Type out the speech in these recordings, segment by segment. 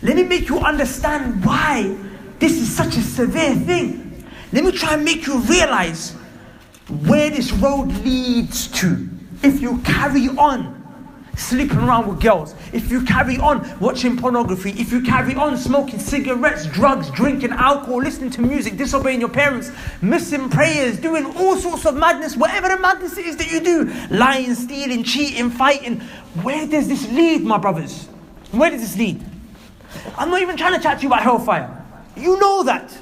Let me make you understand why this is such a severe thing. Let me try and make you realize where this road leads to. If you carry on sleeping around with girls, if you carry on watching pornography, if you carry on smoking cigarettes, drugs, drinking alcohol, listening to music, disobeying your parents, missing prayers, doing all sorts of madness, whatever the madness it is that you do, lying, stealing, cheating, fighting, where does this lead, my brothers? Where does this lead? I'm not even trying to chat to you about hellfire. You know that.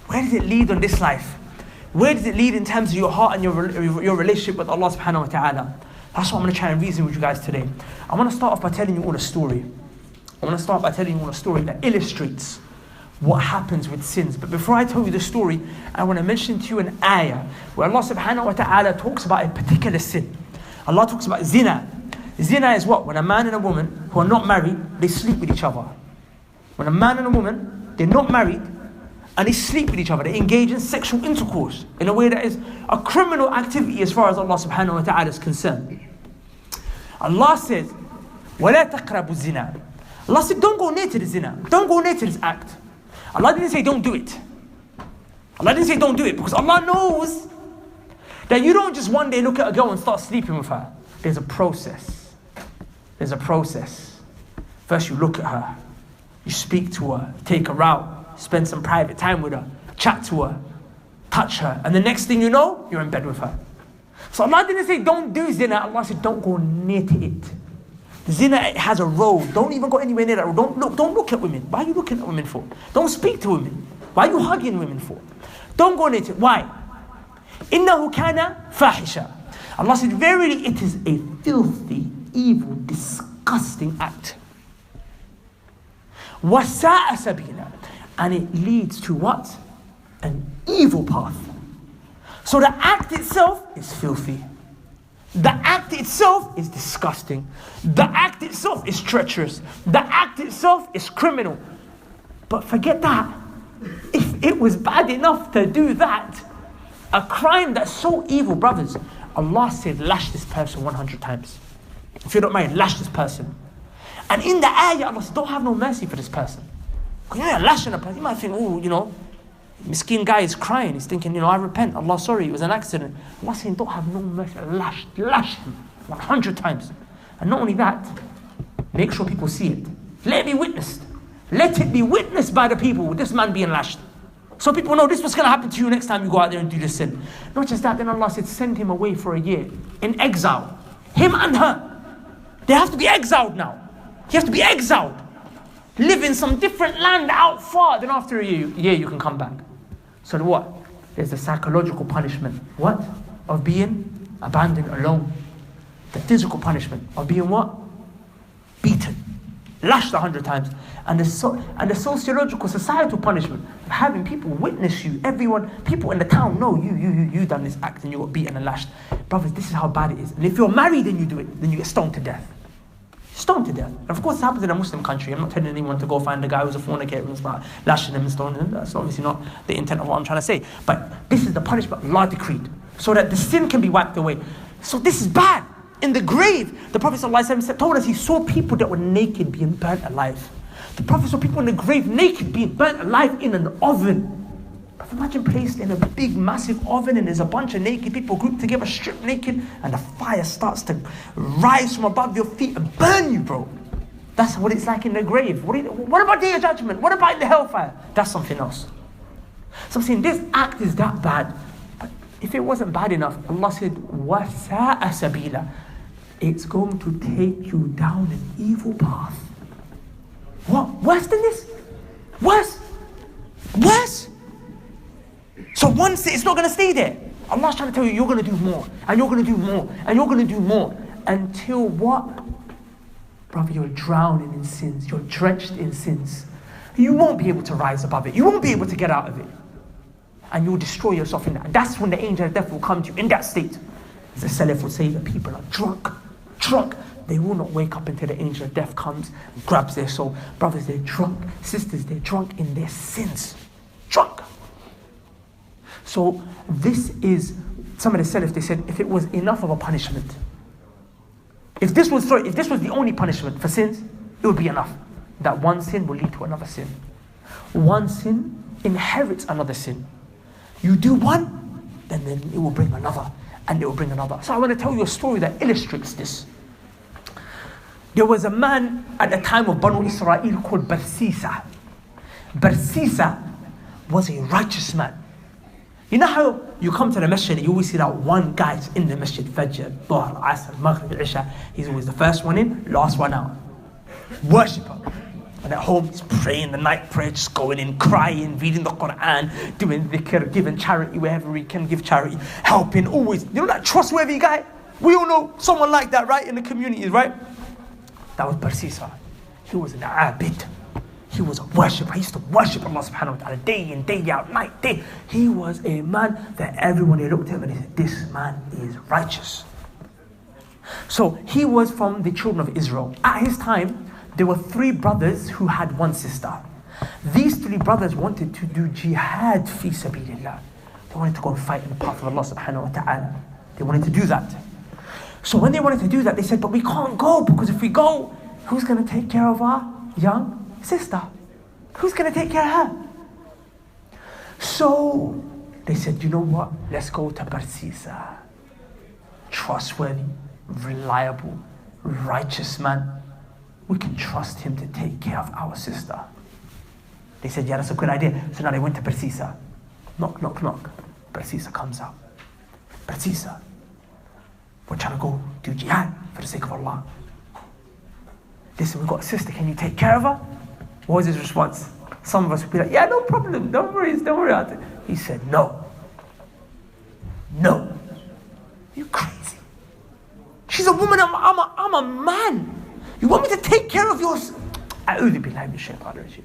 Where does it lead on this life? Where does it lead in terms of your heart and your relationship with Allah subhanahu wa ta'ala? That's what I'm going to try and reason with you guys today. I want to start off by telling you all a story. That illustrates what happens with sins. But before I tell you the story, I want to mention to you an ayah where Allah subhanahu wa ta'ala talks about a particular sin. Allah talks about zina. Zina is what? When a man and a woman who are not married, they sleep with each other. When a man and a woman, they're not married, and they sleep with each other, they engage in sexual intercourse in a way that is a criminal activity as far as Allah subhanahu wa ta'ala is concerned. Allah says, وَلَا تَقْرَبُوا الزِّنَا. Allah said, don't go near to the zina. Don't go near to this act. Allah didn't say don't do it. Allah didn't say don't do it, because Allah knows that you don't just one day look at a girl and start sleeping with her. There's a process. First you look at her, you speak to her, take her out, spend some private time with her, chat to her, touch her, and the next thing you know, you're in bed with her. So Allah didn't say don't do zina, Allah said don't go near to it. Zina, it has a road. Don't even go anywhere near that road. Don't look at women. Why are you looking at women for? Don't speak to women. Why are you hugging women for? Don't go near to it. Why? إِنَّهُ كَانَ فَاحِشًا. Allah said, verily it is a filthy, evil, disgusting act. وَسَاءَ سَبِيلًا. And it leads to what? An evil path. So the act itself is filthy. The act itself is disgusting. The act itself is treacherous. The act itself is criminal. But forget that. If it was bad enough to do that, a crime that's so evil, brothers, Allah said, lash this person 100 times. If you're not married, lash this person. And in the ayah, Allah said, don't have no mercy for this person. Because you're lashing a person, you might think, oh, miskin guy is crying. He's thinking, I repent. Allah, sorry, it was an accident. Allah saying, don't have no mercy. Lash him 100 times. And not only that, make sure people see it. Let it be witnessed. Let it be witnessed by the people with this man being lashed. So people know this was going to happen to you next time you go out there and do this sin. Not just that, then Allah said, send him away for a year in exile. Him and her. They have to be exiled now. He has to be exiled. Live in some different land out far. Then after a year you can come back. So what? There's the psychological punishment. What? Of being abandoned alone. The physical punishment of being what? Beaten. Lashed 100 times. And the sociological, societal punishment of having people witness you. People in the town know you done this act and you got beaten and lashed. Brothers, this is how bad it is. And if you're married and you do it, then you get stoned to death. Stoned to death. And of course it happens in a Muslim country. I'm not telling anyone to go find a guy who's a fornicator and start lashing him and stoning him. That's obviously not the intent of what I'm trying to say. But this is the punishment Allah decreed, so that the sin can be wiped away. So this is bad. In the grave, the Prophet ﷺ told us he saw people that were naked being burnt alive. The Prophet saw people in the grave naked being burnt alive in an oven. Imagine placed in a big massive oven and there's a bunch of naked people grouped together, stripped naked, and the fire starts to rise from above your feet and burn you, bro. That's what it's like in the grave. What about Day of Judgment? What about in the hellfire? That's something else. So I'm saying this act is that bad. But if it wasn't bad enough, Allah said, وَسَاءَ سَبِيلًا. It's going to take you down an evil path. What? Worse than this? Worse? So once it's not going to stay there. Allah's trying to tell you, you're going to do more, and you're going to do more, and you're going to do more. Until what? Brother, you're drowning in sins. You're drenched in sins. You won't be able to rise above it. You won't be able to get out of it. And you'll destroy yourself in that. And that's when the angel of death will come to you in that state. As the Salaf would say, the people are drunk. They will not wake up until the angel of death comes and grabs their soul. Brothers, they're drunk. Sisters, they're drunk in their sins. Drunk. So this is, some of the Salaf, they said, if it was enough of a punishment, if this was the only punishment for sins, it would be enough. that one sin will lead to another sin. One sin inherits another sin. You do one, then it will bring another, and it will bring another. So I want to tell you a story that illustrates this. There was a man at the time of Banu Israel called Barsisa. Barsisa was a righteous man. You know how you come to the masjid and you always see that one guy's in the masjid, Fajr, Dhuhr, Asr, Maghrib, Isha. He's always the first one in, last one out. Worshipper. And at home he's praying the night prayer, just going in, crying, reading the Quran, doing dhikr, giving charity wherever he can give charity, helping, always. You know that trustworthy guy? We all know someone like that, right? In the communities, right? That was Barsisa. He was an abid. He was a worshipper. He used to worship Allah subhanahu wa ta'ala day in, day out, night, day. He was a man that everyone looked at him and he said, this man is righteous. So he was from the children of Israel. At his time, there were 3 brothers who had one sister. These 3 brothers wanted to do jihad fi sabilillah. They wanted to go and fight in the path of Allah subhanahu wa ta'ala. They wanted to do that. So when they wanted to do that, they said, but we can't go, because if we go, who's going to take care of our young sister? Who's going to take care of her? So they said, you know what? Let's go to Barsisa. Trustworthy, reliable, righteous man. We can trust him to take care of our sister. They said, yeah, that's a good idea. So now they went to Barsisa. Knock, knock, knock. Barsisa comes out. Barsisa, we're trying to go do jihad for the sake of Allah. Listen, we've got a sister, can you take care of her? What was his response? Some of us would be like, yeah, no problem, don't worry about it. He said, no. No. You crazy. She's a woman, I'm a man. You want me to take care of yours? A'udhu billahi min shaitan rajim.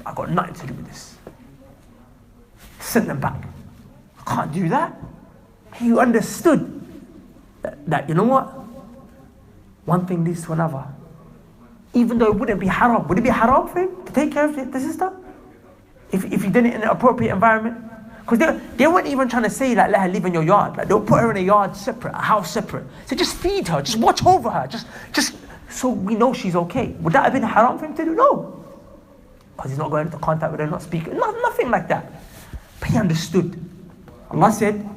I've got nothing to do with this. Send them back. I can't do that. He understood that, you know what? One thing leads to another. Even though it wouldn't be haram. Would it be haram for him to take care of the sister? If he did it in an appropriate environment? Because they weren't even trying to say, like, let her live in your yard. Like, they'll put her in a yard separate, a house separate. So just feed her, just watch over her, just so we know she's okay. Would that have been haram for him to do? No. Because he's not going into contact with her, not speaking, nothing like that. But he understood. Allah said,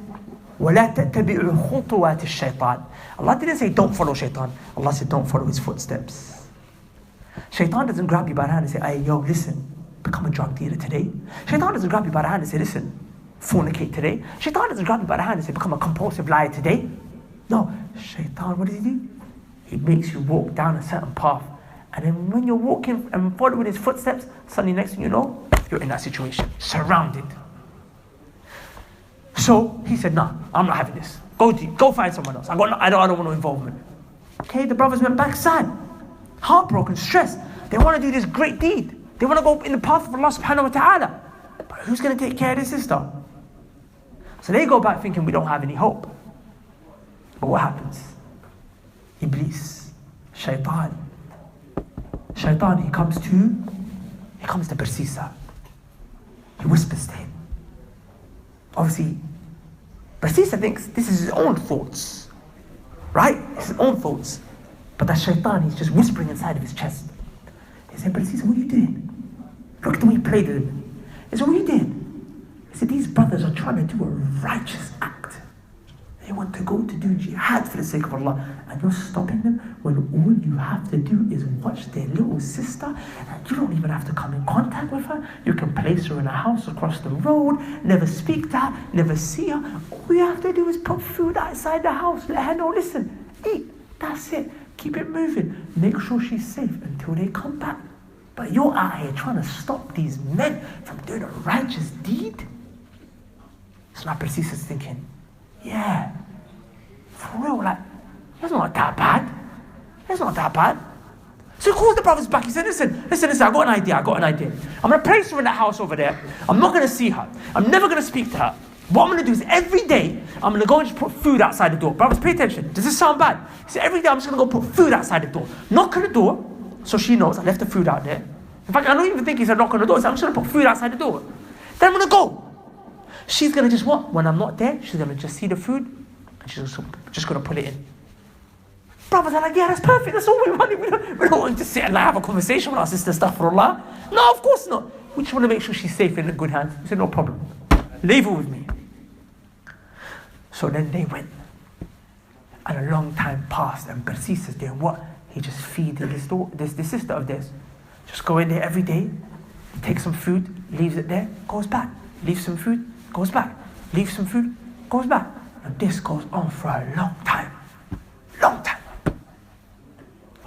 وَلَا تَتَّبِعُوا خُطُوَاتِ الشَّيْطَانِ. Allah didn't say don't follow shaitan. Allah said don't follow his footsteps. Shaitan doesn't grab you by the hand and say, hey, yo, listen, become a drug dealer today. Shaitan doesn't grab you by the hand and say, listen, fornicate today. Shaitan doesn't grab you by the hand and say, become a compulsive liar today. No, shaitan, what does he do? He makes you walk down a certain path. And then when you're walking and following his footsteps, suddenly next thing you know, you're in that situation, surrounded. So he said, nah, I'm not having this. Go find someone else. I don't want no involvement. Okay, the brothers went back sad, heartbroken, stressed. They want to do this great deed. They want to go in the path of Allah subhanahu wa ta'ala. But who's going to take care of their sister? So they go back thinking we don't have any hope. But what happens? Iblis, Shaitan, he comes to Barsisa. He whispers to him. Obviously, Barsisa thinks this is his own thoughts. Right? It's his own thoughts. But that Shaitan, he's just whispering inside of his chest. He said, Barsisa, what are you doing? Look at the way he played with him. He said, what are you doing? He said, these brothers are trying to do a righteous act. They want to go to do jihad for the sake of Allah. And you're stopping them when all you have to do is watch their little sister. And you don't even have to come in contact with her. You can place her in a house across the road, never speak to her, never see her. All you have to do is put food outside the house. Let her know, listen, eat. That's it. Keep it moving. Make sure she's safe until they come back. But you're out here trying to stop these men from doing a righteous deed? So now Perseus thinking, yeah, for real, like, that's not that bad. That's not that bad. So he calls the brothers back. He said, listen, I got an idea. I'm going to place her in that house over there. I'm not going to see her. I'm never going to speak to her. What I'm going to do is every day, I'm going to go and just put food outside the door. Brothers, pay attention. Does this sound bad? He said, every day I'm just going to go put food outside the door. Knock on the door, so she knows I left the food out there. In fact, I don't even think he said knock on the door. He said, I'm just going to put food outside the door. Then I'm going to go. She's going to just what? When I'm not there, she's going to just see the food and she's just going to put it in. Brothers are like, yeah, that's perfect. That's all we want. We don't want to sit and like, have a conversation with our sister, astaghfirullah. No, of course not. We just want to make sure she's safe in good hands. We said, no problem. Leave her with me. So then they went. And a long time passed, and Barsis is doing what? He just feeding this sister of theirs. Just go in there every day, take some food, leaves it there, goes back. Leaves some food, goes back. Leaves some food, goes back. And this goes on for a long time. Long time.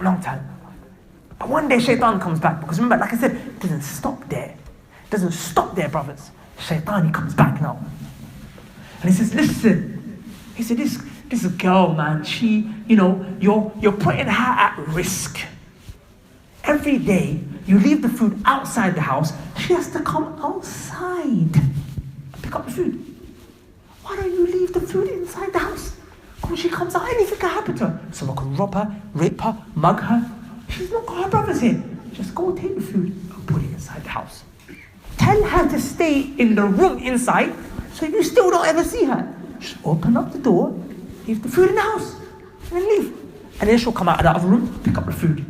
Long time. But one day Shaitan comes back. Because remember, like I said, it doesn't stop there. It doesn't stop there, brothers. Shaitan, he comes back now. And he says, listen. He said, this girl, man, she, you're putting her at risk. Every day, you leave the food outside the house, she has to come outside, pick up the food. Why don't you leave the food inside the house? When she comes out, anything can happen to her. Someone could rob her, rape her, mug her. She's not got her brothers here. Just go take the food and put it inside the house. Tell her to stay in the room inside, so you still don't ever see her. Just open up the door, leave the food in the house, and then leave. And then she'll come out of the other room, pick up the food.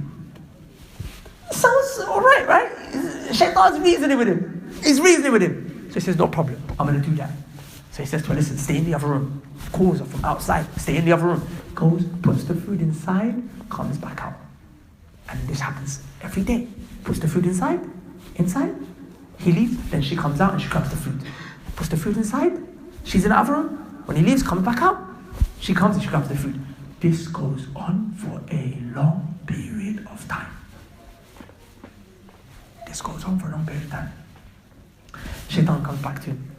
Sounds alright, right? Shaitan's reasoning with him. He's reasoning with him. So he says, no problem, I'm going to do that. So he says to her, listen, stay in the other room. Calls her from outside, stay in the other room. Goes, puts the food inside, comes back out. And this happens every day. Puts the food inside. He leaves, then she comes out and she grabs the food. Puts the food inside, she's in the other room. When he leaves, comes back out. She comes and she grabs the food. This goes on for a long period of time. This goes on for a long period of time. Shaitan comes back to him.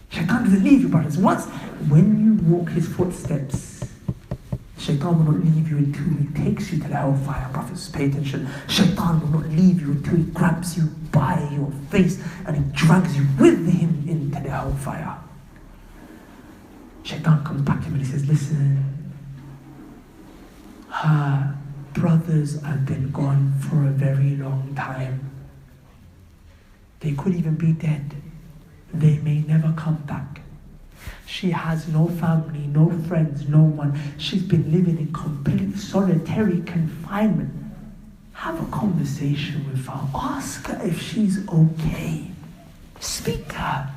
Shaitan doesn't leave you, brothers. Once, when you walk his footsteps, Shaitan will not leave you until he takes you to the hellfire. Brothers, pay attention. Shaitan will not leave you until he grabs you by your face and he drags you with him into the hellfire. Shaitan comes back to him and he says, listen, her brothers have been gone for a very long time. They could even be dead. They may never come back. She has no family, no friends, no one. She's been living in complete solitary confinement. Have a conversation with her. Ask her if she's okay. Speak to her.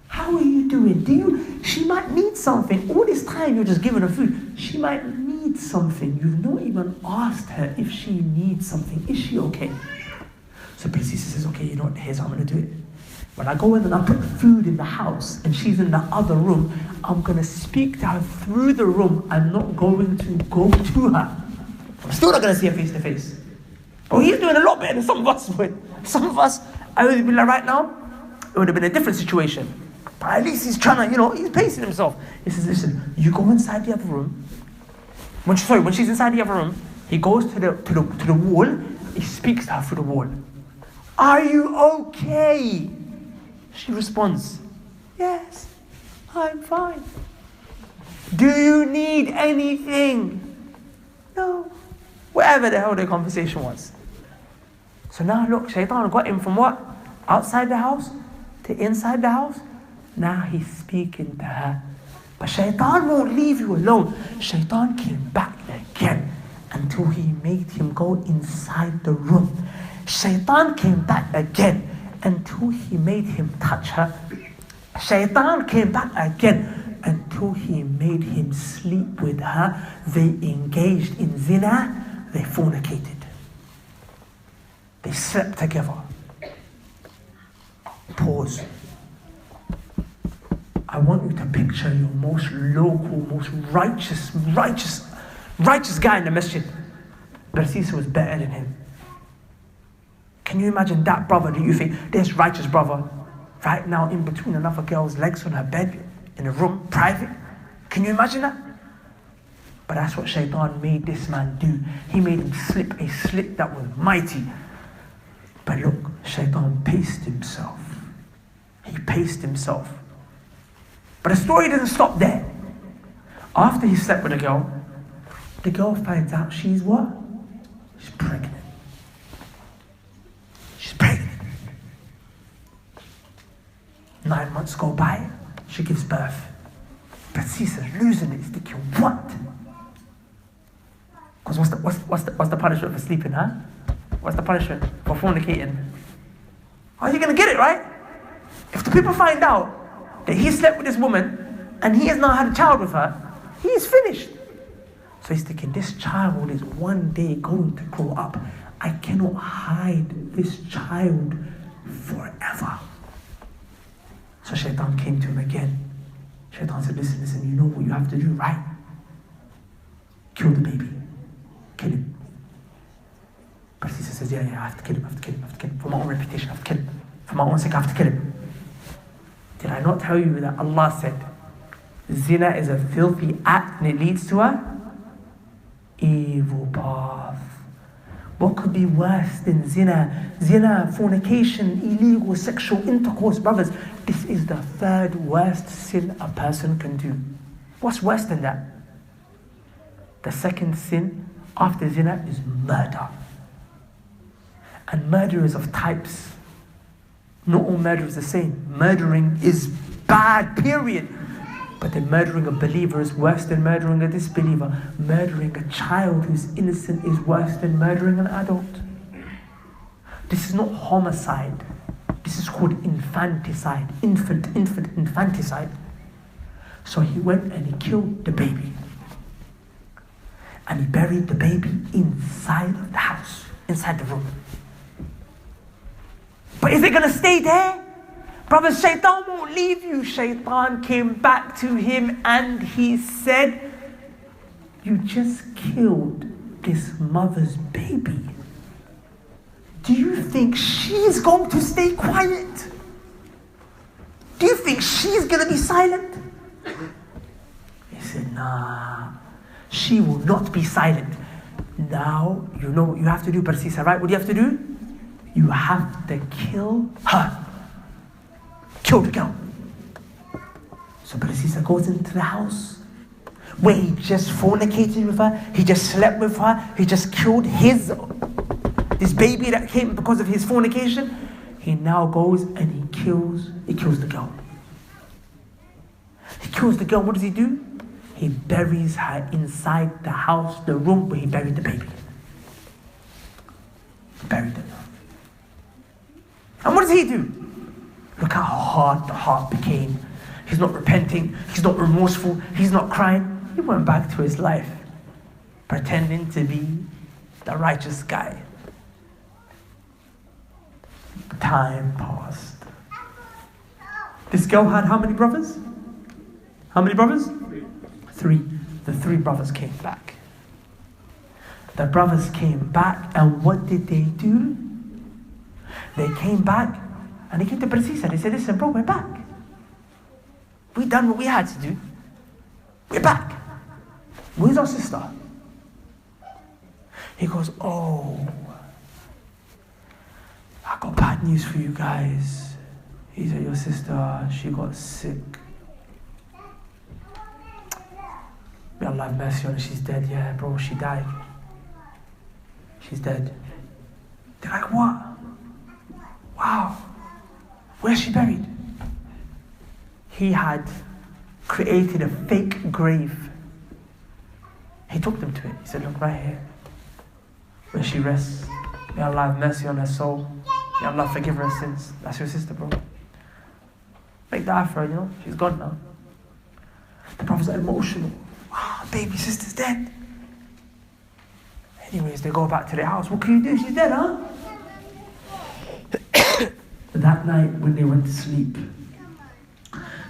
How are you doing? She might need something. All this time you're just giving her food. She might need something. You've not even asked her if she needs something. Is she okay? So Princess says, okay, you know what, here's how I'm going to do it. When I go in and I put food in the house and she's in the other room, I'm going to speak to her through the room. I'm not going to go to her. I'm still not going to see her face to face. But he's doing a lot better than some of us would. Some of us, I would be like right now, it would have been a different situation. But at least he's trying to, he's pacing himself. He says, listen, you go inside the other room. When she's inside the other room, he goes to the wall, he speaks to her through the wall. Are you okay? She responds, yes, I'm fine. Do you need anything? No. Whatever the hell their conversation was. So now look, Shaitan got him from what? Outside the house to inside the house. Now he's speaking to her. But Shaitan won't leave you alone. Shaitan came back again until he made him go inside the room. Shaitan came back again until he made him touch her. Shaitan came back again until he made him sleep with her. They engaged in zina. They fornicated. They slept together. Pause. I want you to picture your most local, most righteous guy in the masjid. Barsis was better than him. Can you imagine that brother that you think, this righteous brother, right now in between another girl's legs on her bed, in a room, private? Can you imagine that? But that's what Shaitan made this man do. He made him slip a slip that was mighty. But look, Shaitan paced himself. He paced himself. But the story doesn't stop there. After he slept with the girl finds out she's what? She's pregnant. She's pregnant. 9 months go by, she gives birth. But Caesar's losing it. He's thinking, what? Because what's the punishment for sleeping, huh? What's the punishment for fornicating? Are you going to get it, right? If the people find out that he slept with this woman and he has not had a child with her, he is finished. So he's thinking, this child is one day going to grow up. I cannot hide this child forever. So Shaitan came to him again. Shaitan said, listen, you know what you have to do, right? Kill the baby. Kill him. But he says, yeah, I have to kill him. For my own reputation, I have to kill him. For my own sake, I have to kill him. Did I not tell you that Allah said, zina is a filthy act and it leads to a evil path? What could be worse than zina? Zina, fornication, illegal sexual intercourse, brothers. This is the third worst sin a person can do. What's worse than that? The second sin after zina is murder. And murder is of types. Not all murder is the same. Murdering is bad, period. But then murdering a believer is worse than murdering a disbeliever. Murdering a child who's innocent is worse than murdering an adult. This is not homicide. This is called infanticide. Infanticide. So he went and he killed the baby. And he buried the baby inside of the house, inside the room. But is it going to stay there? Brothers, Shaitan won't leave you. Shaitan came back to him and he said, you just killed this mother's baby. Do you think she's going to stay quiet? Do you think she's going to be silent? He said, nah, she will not be silent. Now, you know what you have to do, Barsisa, right? What do you have to do? You have to kill her. Kill the girl. So Barsisa goes into the house where he just fornicated with her, he just slept with her, he just killed this baby that came because of his fornication. He now goes and he kills the girl. He kills the girl. What does he do? He buries her inside the house, the room where he buried the baby. Buried her. And what does he do? Look how hard the heart became. He's not repenting. He's not remorseful. He's not crying. He went back to his life, pretending to be the righteous guy. Time passed. This girl had how many brothers? How many brothers? 3. The 3 brothers came back. The brothers came back, and what did they do? They came back and they came to Barsisa. They said, listen, bro, we're back. We done what we had to do. We're back. Where's our sister? He goes, oh, I got bad news for you guys. He said, your sister, she got sick. May Allah have mercy on her, she's dead. Yeah, bro, she died. She's dead. They're like, what? Wow. Where's she buried? He had created a fake grave. He took them to it. He said, look, right here, where she rests. May Allah have mercy on her soul. May Allah forgive her sins. That's your sister, bro. Make that for her, you know. She's gone now. The Prophet's emotional. Wow, baby sister's dead. Anyways, they go back to their house. What can you do? She's dead, huh? That night when they went to sleep,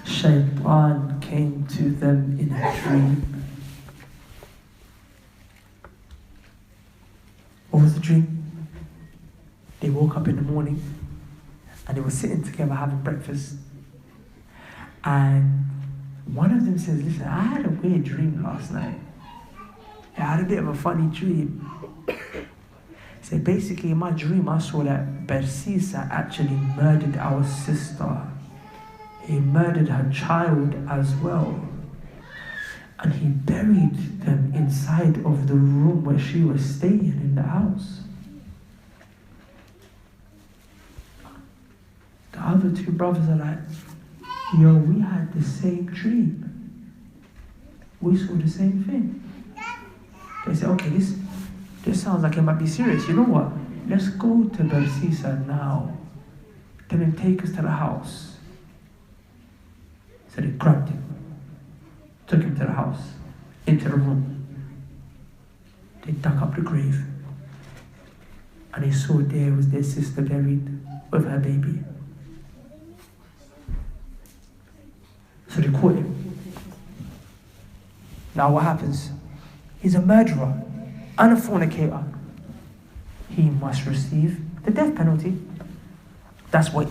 Shaitan came to them in a dream. What was the dream? They woke up in the morning and they were sitting together having breakfast. And one of them says, listen, I had a weird dream last night. I had a bit of a funny dream. So basically in my dream I saw that Barsisa actually murdered our sister. He murdered her child as well. And he buried them inside of the room where she was staying in the house. The other 2 brothers are like, yo, we had the same dream. We saw the same thing. They said, okay, this sounds like it might be serious. You know what? Let's go to Barsisa now. Tell him, take us to the house. So they grabbed him, took him to the house, into the room. They dug up the grave. And they saw there was their sister buried with her baby. So they caught him. Now what happens? He's a murderer and a fornicator. He must receive the death penalty. That's what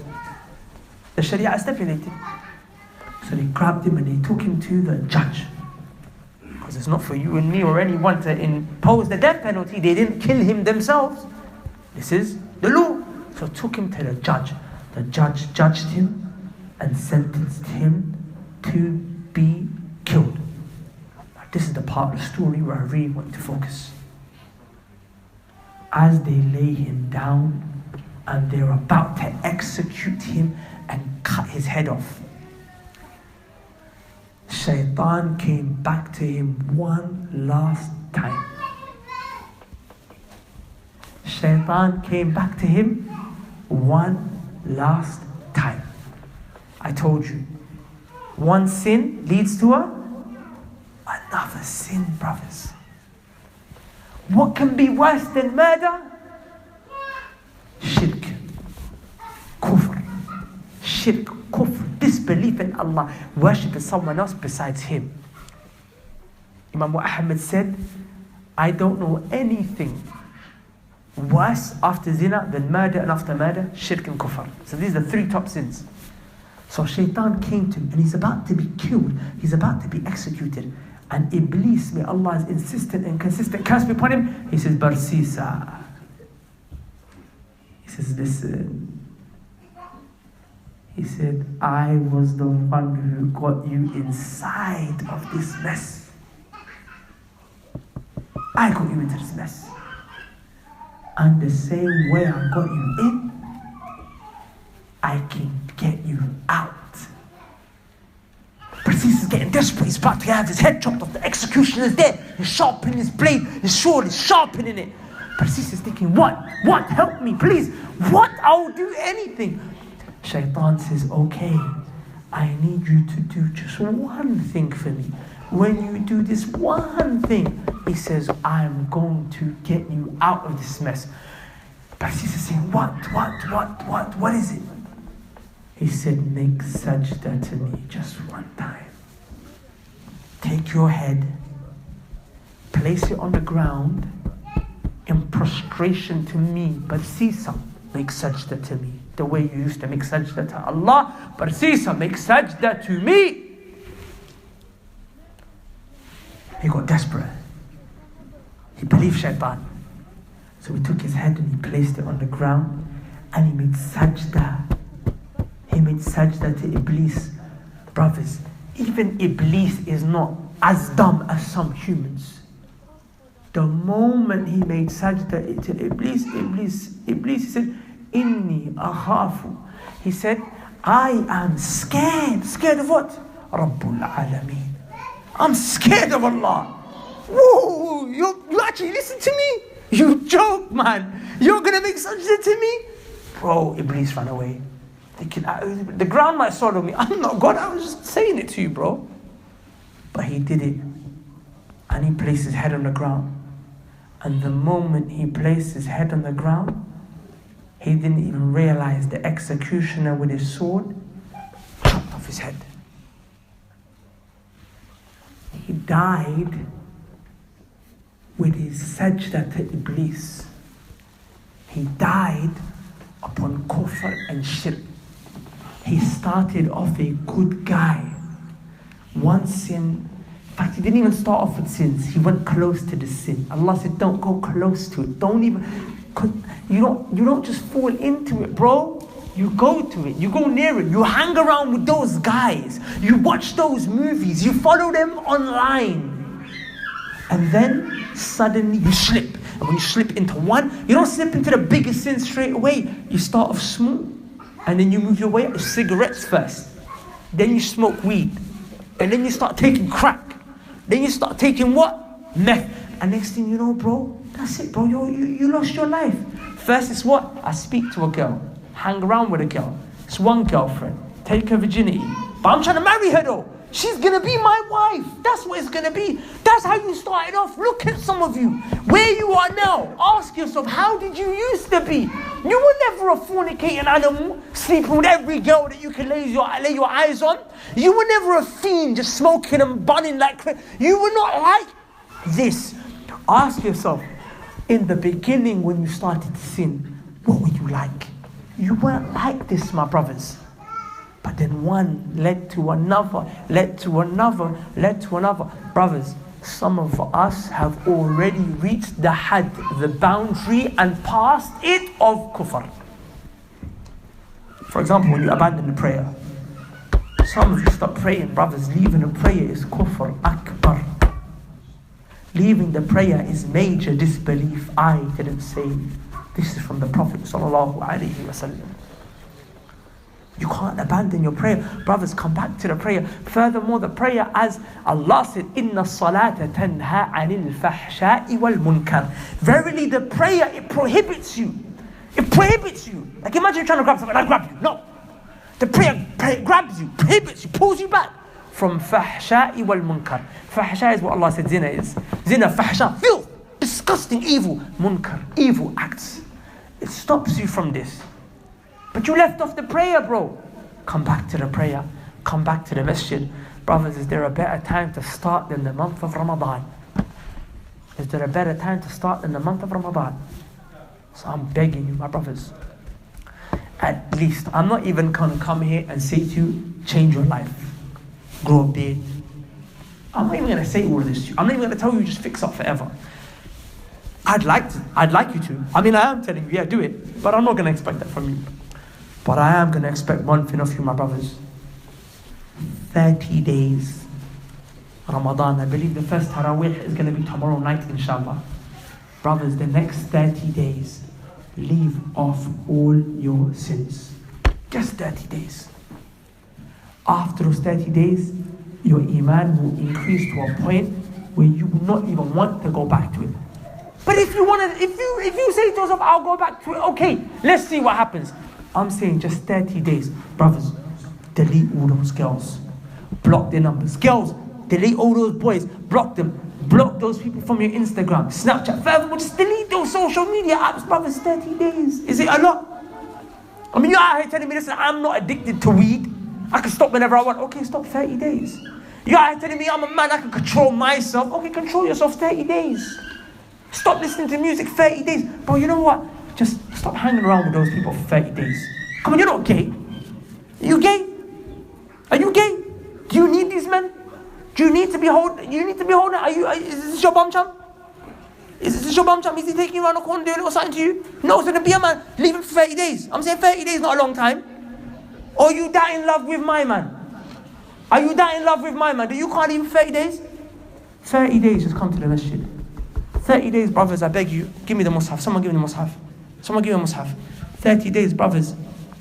the Sharia stipulated. So they grabbed him and they took him to the judge. Because it's not for you and me or anyone to impose the death penalty. They didn't kill him themselves. This is the law. So took him to the judge. The judge judged him and sentenced him to be killed. Now, this is the part of the story where I really want to focus. As they lay him down and they're about to execute him and cut his head off, Shaitan came back to him one last time. Shaitan came back to him one last time. I told you, one sin leads to another sin, brothers. What can be worse than murder? Shirk, kufr, disbelief in Allah, worshipping someone else besides Him. Imam Ahmad said, I don't know anything worse after zina than murder, and after murder, shirk and kufr. So these are the three top sins. So Shaitan came to him and he's about to be killed, he's about to be executed. And Iblis, may Allah's insistent and consistent curse be upon him, he says, Barsisa. He says, listen. He said, I was the one who got you inside of this mess. I got you into this mess. And the same way I got you in, I can get you out. Perseus is getting desperate. He's about to have his head chopped off. The executioner is there. He's sharpening his blade. His sword is sharpening it. Perseus is thinking, what? Help me, please. What? I'll do anything. Shaitan says, okay, I need you to do just one thing for me. When you do this one thing, he says, I'm going to get you out of this mess. Perseus is saying, what is it? He said, make sajda to me just one time. Take your head, place it on the ground in prostration to me, Barsisa, make sajda to me. The way you used to make sajda to Allah, Barsisa, make sajda to me. He got desperate. He believed Shaitan. So he took his head and he placed it on the ground and he made sajda. He made sajda to Iblis. Brothers, even Iblis is not as dumb as some humans. The moment he made sajda to Iblis, he said, Inni akhafu. He said, I am scared. Scared of what? Rabbul Alameen. I'm scared of Allah. Whoa, you actually listen to me? You joke, man. You're going to make sajda to me? Bro, Iblis ran away. Thinking, the ground might swallow me. I'm not God, I was just saying it to you, bro. But he did it. And he placed his head on the ground. And the moment he placed his head on the ground, he didn't even realize the executioner with his sword chopped off his head. He died with his sajda to Iblis. He died upon kufr and shirk. He started off a good guy. One sin, in fact, he didn't even start off with sins. He went close to the sin. Allah said, don't go close to it. Don't even, you don't just fall into it, bro. You go to it. You go near it. You hang around with those guys. You watch those movies. You follow them online. And then suddenly you slip. And when you slip into one, you don't slip into the biggest sin straight away. You start off small. And then you move your way up to cigarettes first. Then you smoke weed. And then you start taking crack. Then you start taking what? Meth. And next thing you know, bro, that's it, bro. You lost your life. First, it's what? I speak to a girl, hang around with a girl. It's one girlfriend, take her virginity. But I'm trying to marry her though. She's gonna be my wife. That's what it's gonna be. That's how you started off. Look at some of you. Where you are now. Ask yourself, how did you used to be? You were never a fornicating animal, sleeping with every girl that you can lay your eyes on. You were never a fiend, just smoking and bunning like crazy. You were not like this. Ask yourself, in the beginning when you started to sin, what were you like? You weren't like this, my brothers. But then one led to another, led to another, led to another. Brothers, some of us have already reached the had, the boundary, and passed it of kufr. For example, when you abandon the prayer, some of you stop praying, brothers. Leaving the prayer is kufr akbar. Leaving the prayer is major disbelief. I didn't say. This is from the Prophet sallallahu alaihi wasallam. You can't abandon your prayer. Brothers, come back to the prayer. Furthermore, the prayer, as Allah said, إِنَّ الصَّلَاةَ تَنْهَا عَنِ الْفَحْشَاءِ وَالْمُنْكَرِ. Verily, the prayer, it prohibits you. It prohibits you. Like imagine you're trying to grab something, I grab you. No. The prayer grabs you, prohibits you, pulls you back from فَحْشَاءِ وَالْمُنْكَرِ. Fahsha is what Allah said zina is. Zina, fahsha, filth, disgusting, evil. Munkar, evil acts. It stops you from this. But you left off the prayer, bro. Come back to the prayer. Come back to the masjid. Brothers, is there a better time to start than the month of Ramadan? Is there a better time to start than the month of Ramadan? So I'm begging you, my brothers. At least, I'm not even going to come here and say to you, change your life. Grow a beard. I'm not even going to say all of this to you. I'm not even going to tell you just fix up forever. I'd like you to. I mean, I am telling you, yeah, do it. But I'm not going to expect that from you. But I am going to expect one thing of you, my brothers. 30 days. Ramadan, I believe the first Taraweeh is going to be tomorrow night, inshallah. Brothers, the next 30 days, leave off all your sins. Just 30 days. After those 30 days, your iman will increase to a point where you will not even want to go back to it. But if you say to yourself, I'll go back to it, okay, let's see what happens. I'm saying just 30 days. Brothers, delete all those girls. Block their numbers. Girls, delete all those boys. Block them. Block those people from your Instagram, Snapchat. Furthermore, just delete those social media apps. Brothers, 30 days. Is it a lot? I mean, you're out here telling me, listen, I'm not addicted to weed. I can stop whenever I want. Okay, stop 30 days. You're out here telling me I'm a man, I can control myself. Okay, control yourself 30 days. Stop listening to music 30 days. Bro, you know what? Just stop hanging around with those people for 30 days. Come on, you're not gay. Are you gay? Are you gay? Do you need these men? Do you need to be holding? Is this your bum chum? Is this your bum chum? Is he taking you around the corner doing a little something to you? No, so to be a man, leave him for 30 days. I'm saying 30 days is not a long time. Or you die in love with my man? Are you that in love with my man that you can't even 30 days? 30 days, just come to the masjid. 30 days, brothers, I beg you, give me the mushaf. Someone give me the mushaf. Someone give me a mushaf. 30 days, brothers,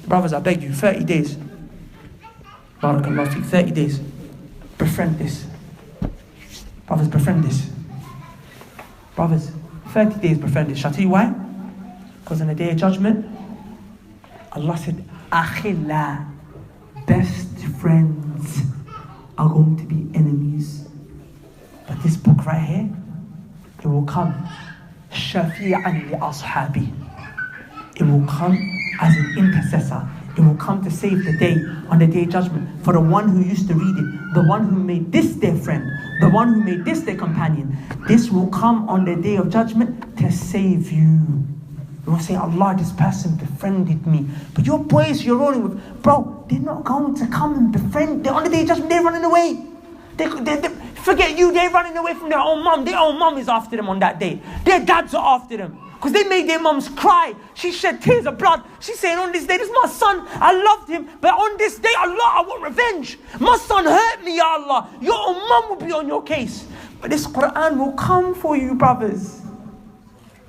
I beg you, 30 days. Barakallahu feek, 30 days. Befriend this. Brothers, befriend this. Brothers, 30 days befriend this. Shall I tell you why? Because on the day of judgment, Allah said, Akhila, best friends are going to be enemies. But this book right here, it will come shafi'an li ashabi. It will come as an intercessor. It will come to save the day on the day of judgment for the one who used to read it, the one who made this their friend, the one who made this their companion. This will come on the day of judgment to save you. You will say, Allah, this person befriended me. But your boys you're rolling with, bro, they're not going to come and befriend. They're on the day of judgment, they're running away. They forget you, they're running away from their own mom. Their own mom is after them on that day. Their dads are after them. Because they made their moms cry. She shed tears of blood. She's saying, on this day, this is my son. I loved him. But on this day, Allah, I want revenge. My son hurt me, Ya Allah. Your own mom will be on your case. But this Quran will come for you, brothers.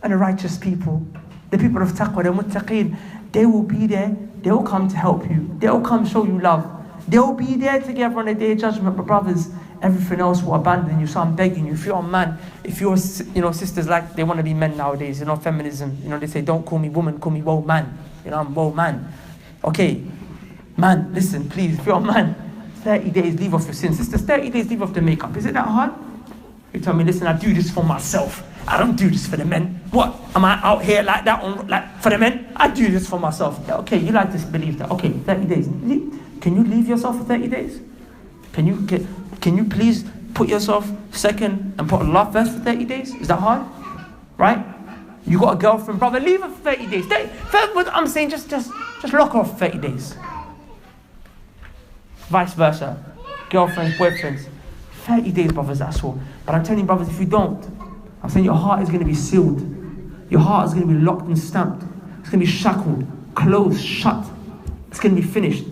And the righteous people, the people of taqwa, the muttaqeen, they will be there. They will come to help you. They will come show you love. They will be there together on the day of judgment. But brothers, everything else will abandon you. So I'm begging you, if you're a man, if your sisters like, they want to be men nowadays, feminism, they say, don't call me woman, call me woe man. I'm woe man. Okay, man, listen, please, if you're a man, 30 days, leave off your sins. Sisters, 30 days, leave off the makeup. Is it that hard? You tell me, listen, I do this for myself. I don't do this for the men. What? Am I out here like that for the men? I do this for myself. Yeah, okay, you like to believe that. Okay, 30 days. Can you leave yourself for 30 days? Can you please put yourself second and put Allah first for 30 days? Is that hard? Right? You got a girlfriend, brother, leave her for 30 days. I'm saying just lock her off for 30 days. Vice versa. Girlfriends, boyfriends. 30 days, brothers, that's all. But I'm telling you, brothers, if you don't, I'm saying your heart is going to be sealed. Your heart is going to be locked and stamped. It's going to be shackled, closed, shut. It's going to be finished.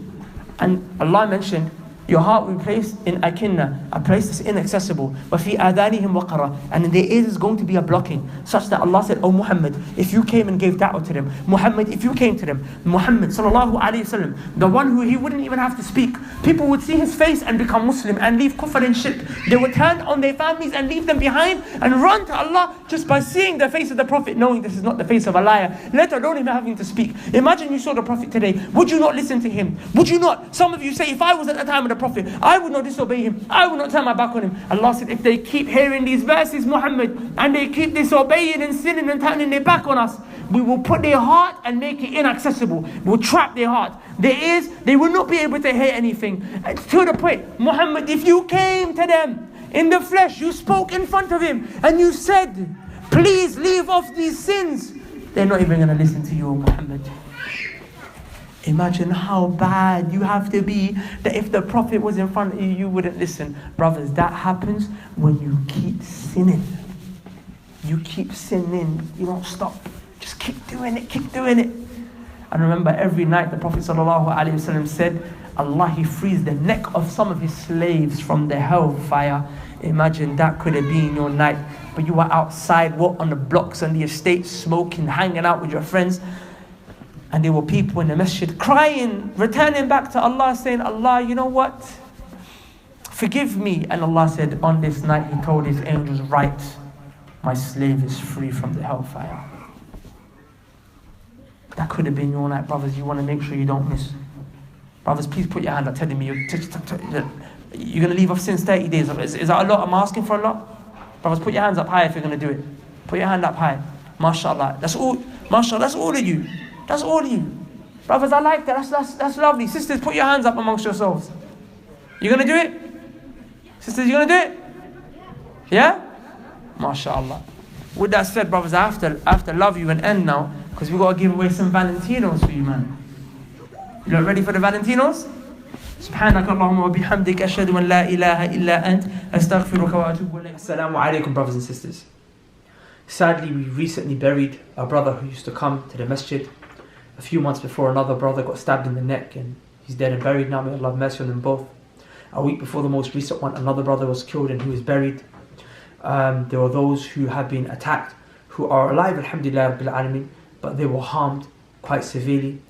And Allah mentioned, your heart will be placed in akinna, a place that's inaccessible. وَفِي آذَانِهِمْ وَقَرًا. And in their ears is going to be a blocking, such that Allah said, oh Muhammad, if you came and gave da'wah to them, Muhammad, if you came to them, Muhammad sallallahu alayhi wasallam, the one who he wouldn't even have to speak, people would see his face and become Muslim and leave kufr and shirk. They would turn on their families and leave them behind and run to Allah just by seeing the face of the Prophet, knowing this is not the face of a liar, let alone him having to speak. Imagine you saw the Prophet today. Would you not listen to him? Would you not? Some of you say, if I was at the time of the Prophet, I would not disobey him. I would not turn my back on him. Allah said, if they keep hearing these verses, Muhammad, and they keep disobeying and sinning and turning their back on us, we will put their heart and make it inaccessible. We'll trap their heart. Their ears, they will not be able to hear anything. To the point, Muhammad, if you came to them in the flesh, you spoke in front of him, and you said, please leave off these sins, they're not even going to listen to you, Muhammad. Imagine how bad you have to be that if the Prophet was in front of you, you wouldn't listen. Brothers, that happens when you keep sinning. You keep sinning. You don't stop. Just keep doing it. Keep doing it. And remember, every night the Prophet ﷺ said, Allah, He frees the neck of some of His slaves from the hellfire. Imagine that could have been your night. But you were outside, on the blocks on the estate, smoking, hanging out with your friends. And there were people in the masjid crying, returning back to Allah, saying, Allah, you know what? Forgive me. And Allah said, on this night, He told His angels, right, my slave is free from the hellfire. That could have been your night, brothers. You want to make sure you don't miss. Brothers, please put your hand up, telling me you're going to leave off sins 30 days. Is that a lot? I'm asking for a lot? Brothers, put your hands up high if you're going to do it. Put your hand up high. MashaAllah. That's all. MashaAllah, that's all of you. That's all of you. Brothers, I like that. That's lovely. Sisters, put your hands up amongst yourselves. You going to do it? Sisters, you going to do it? Yeah? MashaAllah. With that said, brothers, I have to love you and end now, because we've got to give away some Valentinos for you, man. You lot ready for the Valentinos? سبحانك اللهم وبحمدك أشهد أن لا إله إلا أنت أستغفرك وأتوب إليك. Assalamu alaikum, brothers and sisters. Sadly, we recently buried a brother who used to come to the masjid. A few months before, another brother got stabbed in the neck and he's dead and buried now. May Allah have mercy on them both. A week before the most recent one, another brother was killed and he was buried. There were those who have been attacked who are alive, alhamdulillah rabbil alameen, but they were harmed quite severely.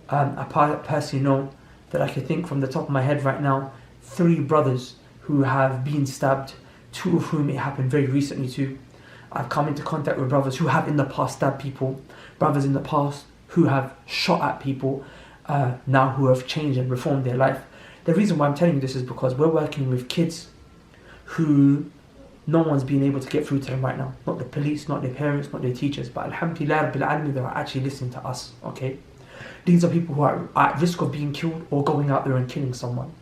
I personally know that I can think from the top of my head right now, 3 brothers who have been stabbed, 2 of whom it happened very recently to. I've come into contact with brothers who have in the past stabbed people, brothers in the past who have shot at people, now who have changed and reformed their life. The reason why I'm telling you this is because we're working with kids who no one's been able to get through to them right now. Not the police, not their parents, not their teachers, but alhamdulillah rabbil alameen, they are actually listening to us, okay? These are people who are at risk of being killed or going out there and killing someone.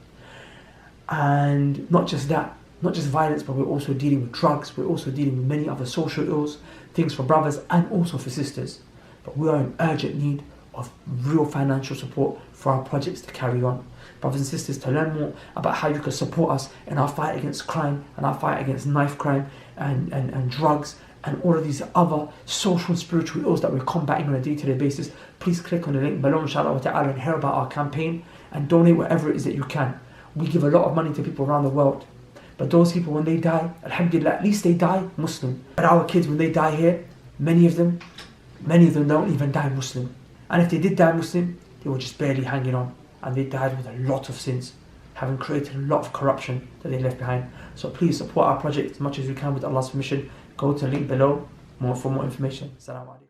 And not just that, not just violence, but we're also dealing with drugs, we're also dealing with many other social ills, things for brothers and also for sisters. But we are in urgent need of real financial support for our projects to carry on. Brothers and sisters, to learn more about how you can support us in our fight against crime and our fight against knife crime and drugs and all of these other social and spiritual ills that we're combating on a day-to-day basis, please click on the link below, inshallah ta'ala, and hear about our campaign and donate whatever it is that you can. We give a lot of money to people around the world, but those people, when they die, alhamdulillah, at least they die Muslim. But our kids, when they die here, many of them don't even die Muslim. And if they did die Muslim, they were just barely hanging on, and they died with a lot of sins. having created a lot of corruption that they left behind. So please support our project as much as you can with Allah's permission. Go to the link below for more information. Assalamu alaikum.